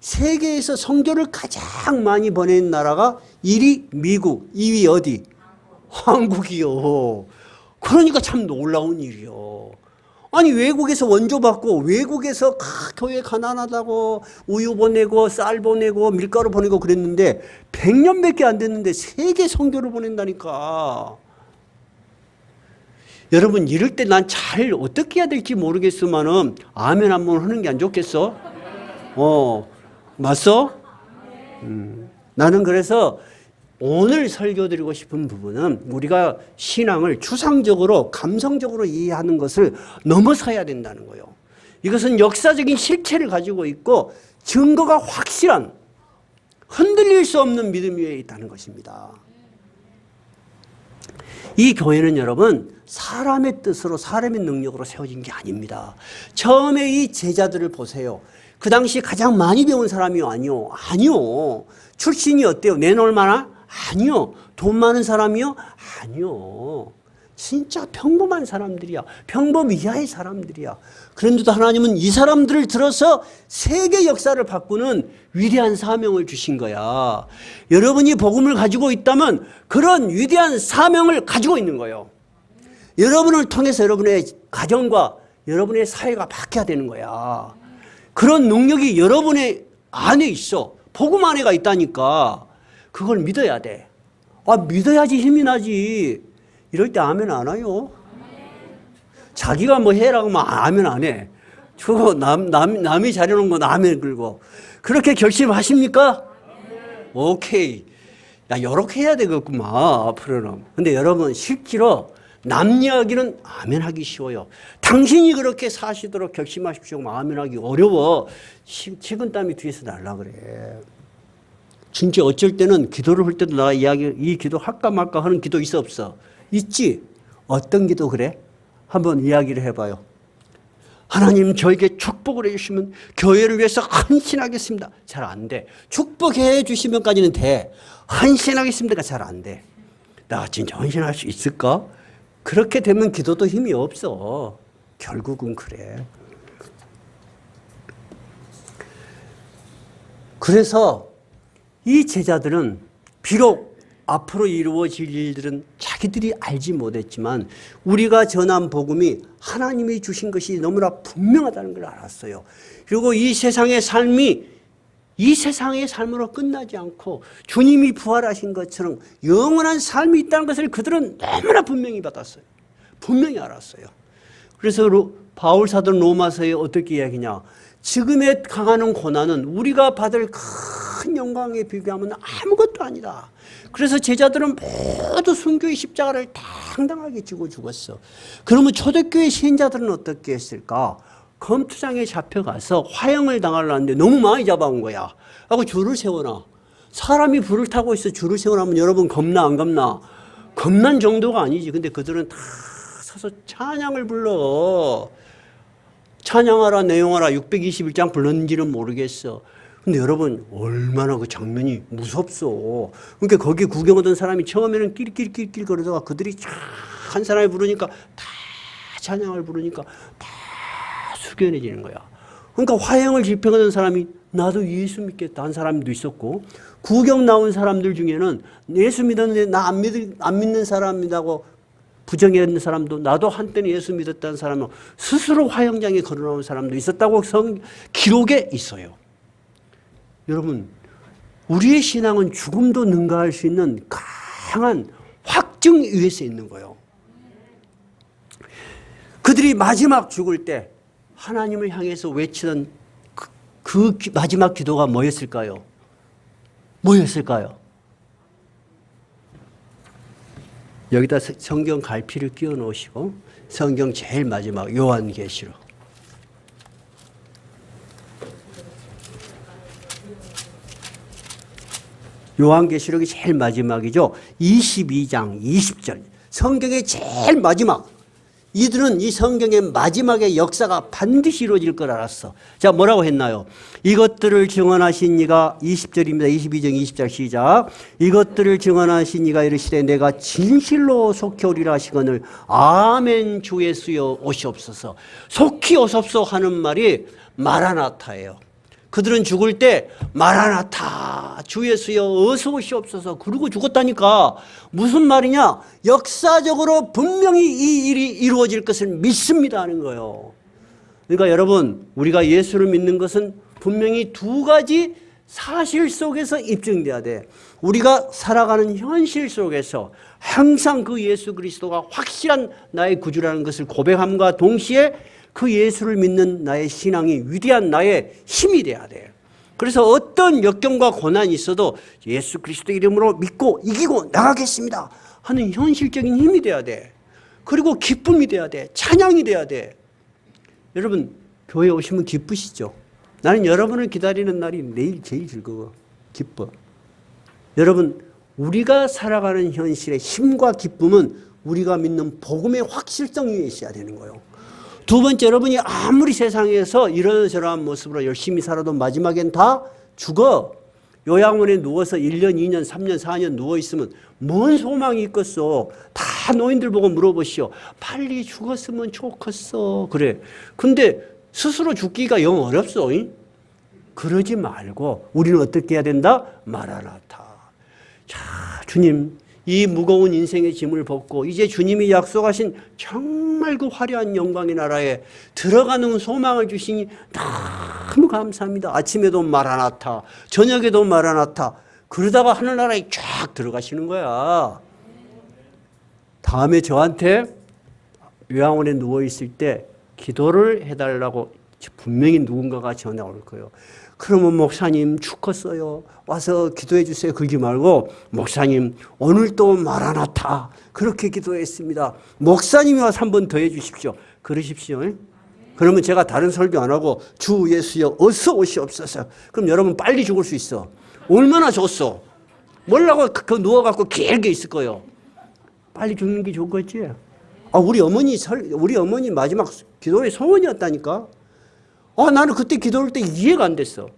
세계에서 선교를 가장 많이 보낸 나라가 1위 미국, 2위 어디? 한국이요. 그러니까 참 놀라운 일이요. 아니 외국에서 원조 받고 외국에서 교회 가난하다고 우유 보내고 쌀 보내고 밀가루 보내고 그랬는데 100년밖에 안 됐는데 세계 선교를 보낸다니까. 여러분 이럴 때 난 잘 어떻게 해야 될지 모르겠으면은 아멘 한번 하는 게 안 좋겠어? 맞어? 나는 그래서 오늘 설교드리고 싶은 부분은 우리가 신앙을 추상적으로 감성적으로 이해하는 것을 넘어서야 된다는 거예요. 이것은 역사적인 실체를 가지고 있고 증거가 확실한 흔들릴 수 없는 믿음 위에 있다는 것입니다. 이 교회는 여러분 사람의 뜻으로 사람의 능력으로 세워진 게 아닙니다. 처음에 이 제자들을 보세요. 그 당시 가장 많이 배운 사람이요? 아니요. 출신이 어때요? 내놓을 만한? 아니요. 돈 많은 사람이요? 아니요. 진짜 평범한 사람들이야. 평범 이하의 사람들이야. 그런데도 하나님은 이 사람들을 들어서 세계 역사를 바꾸는 위대한 사명을 주신 거야. 여러분이 복음을 가지고 있다면 그런 위대한 사명을 가지고 있는 거예요. 여러분을 통해서 여러분의 가정과 여러분의 사회가 바뀌어야 되는 거야. 그런 능력이 여러분의 안에 있어. 복음 안에가 있다니까. 그걸 믿어야 돼. 믿어야지 힘이 나지. 이럴 때 아멘 안 해요. 자기가 뭐 해라고 하면 아멘 안 해. 저거 남이 잘해놓은 건 아멘 긁고. 그렇게 결심하십니까? 오케이. 요렇게 해야 되겠구만, 앞으로는. 근데 여러분, 실제로 남 이야기는 아멘 하기 쉬워요. 당신이 그렇게 사시도록 결심하십시오. 아멘 하기 어려워. 식은땀이 뒤에서 날라 그래. 진짜 어쩔 때는 기도를 할 때도 나 이 기도 할까 말까 하는 기도 있어 없어? 있지? 어떤 기도 그래? 한번 이야기를 해봐요. 하나님 저에게 축복을 해주시면 교회를 위해서 헌신하겠습니다. 잘 안 돼. 축복해 주시면까지는 돼. 헌신하겠습니다가 잘 안 돼. 나 진짜 헌신할 수 있을까? 그렇게 되면 기도도 힘이 없어. 결국은 그래. 그래서 이 제자들은 비록 앞으로 이루어질 일들은 자기들이 알지 못했지만 우리가 전한 복음이 하나님이 주신 것이 너무나 분명하다는 걸 알았어요. 그리고 이 세상의 삶이 이 세상의 삶으로 끝나지 않고 주님이 부활하신 것처럼 영원한 삶이 있다는 것을 그들은 너무나 분명히 받았어요. 분명히 알았어요. 그래서 바울 사도는 로마서에 어떻게 이야기냐. 지금의 강하는 고난은 우리가 받을 큰 영광에 비교하면 아무것도 아니다. 그래서 제자들은 모두 순교의 십자가를 당당하게 지고 죽었어. 그러면 초대교회 신자들은 어떻게 했을까? 검투장에 잡혀가서 화형을 당하려는데 너무 많이 잡아온 거야. 하고 줄을 세워놔. 사람이 불을 타고 있어 줄을 세워놓으면 여러분 겁나 안 겁나? 겁난 정도가 아니지. 근데 그들은 다 서서 찬양을 불러. 찬양하라 내용하라 621장 불렀는지는 모르겠어. 근데 여러분 얼마나 그 장면이 무섭소. 그러니까 거기 구경하던 사람이 처음에는 낄낄낄낄 거리다가 그들이 한 사람이 부르니까 다 찬양을 부르니까 다 숙연해지는 거야. 그러니까 화형을 집행하던 사람이 나도 예수 믿겠다 한 사람도 있었고 구경 나온 사람들 중에는 예수 믿었는데 나 안 믿는 사람이라고 부정했는 사람도 나도 한때는 예수 믿었다는 사람은 스스로 화형장에 걸어놓은 사람도 있었다고 기록에 있어요. 여러분 우리의 신앙은 죽음도 능가할 수 있는 강한 확증 위에서 있는 거예요. 그들이 마지막 죽을 때 하나님을 향해서 외치던 그 마지막 기도가 뭐였을까요? 뭐였을까요? 여기다 성경 갈피를 끼워 놓으시고 성경 제일 마지막 요한계시록 요한계시록이 제일 마지막이죠. 22장 20절 성경의 제일 마지막. 이들은 이 성경의 마지막의 역사가 반드시 이루어질 걸 알았어. 자, 뭐라고 했나요? 이것들을 증언하신 이가 20절입니다. 22장 20절 시작. 이것들을 증언하신 이가 이르시되 내가 진실로 속히 오리라 하시거늘 아멘 주 예수여 오시옵소서. 속히 오소서 하는 말이 마라나타예요. 그들은 죽을 때 마라나타 주 예수여 어서 오시옵소서 그러고 죽었다니까. 무슨 말이냐? 역사적으로 분명히 이 일이 이루어질 것을 믿습니다 하는 거예요. 그러니까 여러분, 우리가 예수를 믿는 것은 분명히 두 가지 사실 속에서 입증돼야 돼. 우리가 살아가는 현실 속에서 항상 그 예수 그리스도가 확실한 나의 구주라는 것을 고백함과 동시에 그 예수를 믿는 나의 신앙이 위대한 나의 힘이 돼야 돼. 그래서 어떤 역경과 고난이 있어도 예수 그리스도 이름으로 믿고 이기고 나가겠습니다 하는 현실적인 힘이 돼야 돼. 그리고 기쁨이 돼야 돼. 찬양이 돼야 돼. 여러분, 교회 오시면 기쁘시죠? 나는 여러분을 기다리는 날이 내일 제일 즐거워. 기뻐. 여러분, 우리가 살아가는 현실의 힘과 기쁨은 우리가 믿는 복음의 확실성 위에 있어야 되는 거예요. 두 번째, 여러분이 아무리 세상에서 이러저러한 모습으로 열심히 살아도 마지막엔 다 죽어. 요양원에 누워서 1년, 2년, 3년, 4년 누워있으면 뭔 소망이 있겠어. 다 노인들 보고 물어보시오. 빨리 죽었으면 좋겠어. 그래. 근데 스스로 죽기가 영 어렵소. 그러지 말고 우리는 어떻게 해야 된다? 마라나타. 자, 주님, 이 무거운 인생의 짐을 벗고 이제 주님이 약속하신 정말 그 화려한 영광의 나라에 들어가는 소망을 주시니 너무 감사합니다. 아침에도 마라나타, 저녁에도 마라나타. 그러다가 하늘나라에 쫙 들어가시는 거야. 다음에 저한테 요양원에 누워있을 때 기도를 해달라고 분명히 누군가가 전화 올 거예요. 그러면 목사님 죽었어요. 와서 기도해 주세요. 그러지 말고 목사님 오늘 또 마라나타 그렇게 기도했습니다. 목사님이 와서 한 번 더 해 주십시오. 그러십시오. 그러면 제가 다른 설교 안 하고 주 예수여 어서 오시옵소서. 그럼 여러분 빨리 죽을 수 있어. 얼마나 좋소. 뭐라고 그 누워갖고 길게 있을 거예요. 빨리 죽는 게 좋겠지. 우리 어머니 마지막 기도의 소원이었다니까. 나는 그때 기도할 때 이해가 안 됐어.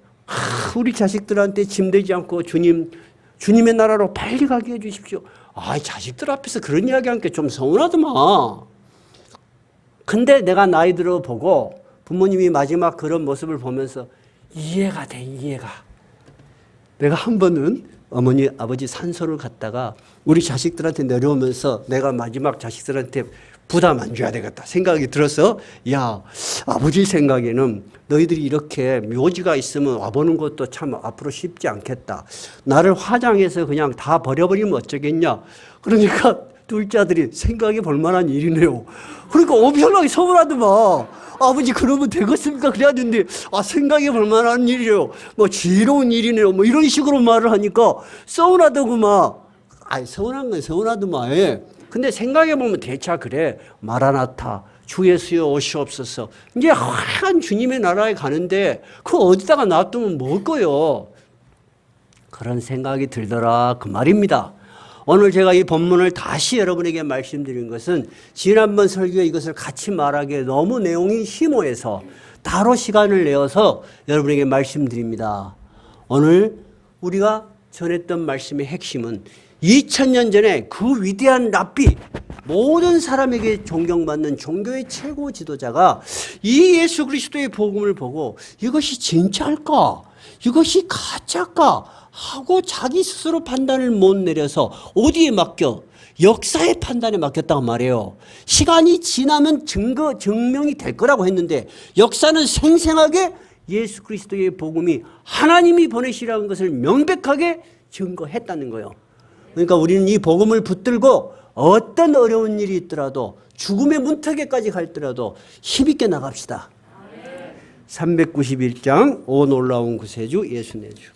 우리 자식들한테 짐되지 않고 주님의 나라로 빨리 가게 해주십시오. 자식들 앞에서 그런 이야기 하니까 좀 서운하더만. 근데 내가 나이 들어 보고 부모님이 마지막 그런 모습을 보면서 이해가 돼, 이해가. 내가 한 번은 어머니, 아버지 산소를 갔다가 우리 자식들한테 내려오면서 내가 마지막 자식들한테 부담 안 줘야 되겠다 생각이 들어서 야, 아버지 생각에는 너희들이 이렇게 묘지가 있으면 와보는 것도 참 앞으로 쉽지 않겠다. 나를 화장해서 그냥 다 버려버리면 어쩌겠냐. 그러니까 둘째 아들이 생각해 볼 만한 일이네요. 그러니까 엄청나게 서운하더만. 아버지 그러면 되겠습니까? 그래야 되는데 생각해 볼 만한 일이에요. 뭐 지혜로운 일이네요. 뭐 이런 식으로 말을 하니까 서운하더구만. 서운한 건 서운하더만. 예. 근데 생각해보면 대차 그래. 마라나타 주 예수여 오시옵소서. 이제 하얀 주님의 나라에 가는데 그거 어디다가 놔두면 먹을 거요. 그런 생각이 들더라 그 말입니다. 오늘 제가 이 본문을 다시 여러분에게 말씀드린 것은 지난번 설교에 이것을 같이 말하기에 너무 내용이 심오해서 따로 시간을 내어서 여러분에게 말씀드립니다. 오늘 우리가 전했던 말씀의 핵심은 2000년 전에 그 위대한 랍비, 모든 사람에게 존경받는 종교의 최고 지도자가 이 예수 그리스도의 복음을 보고 이것이 진짜일까? 이것이 가짜일까? 하고 자기 스스로 판단을 못 내려서 어디에 맡겨? 역사의 판단에 맡겼다고 말해요. 시간이 지나면 증명이 될 거라고 했는데 역사는 생생하게 예수 그리스도의 복음이 하나님이 보내시라는 것을 명백하게 증거했다는 거예요. 그러니까 우리는 이 복음을 붙들고 어떤 어려운 일이 있더라도 죽음의 문턱에까지 갈더라도 힘있게 나갑시다. 391장 오 놀라운 구세주 예수 내주.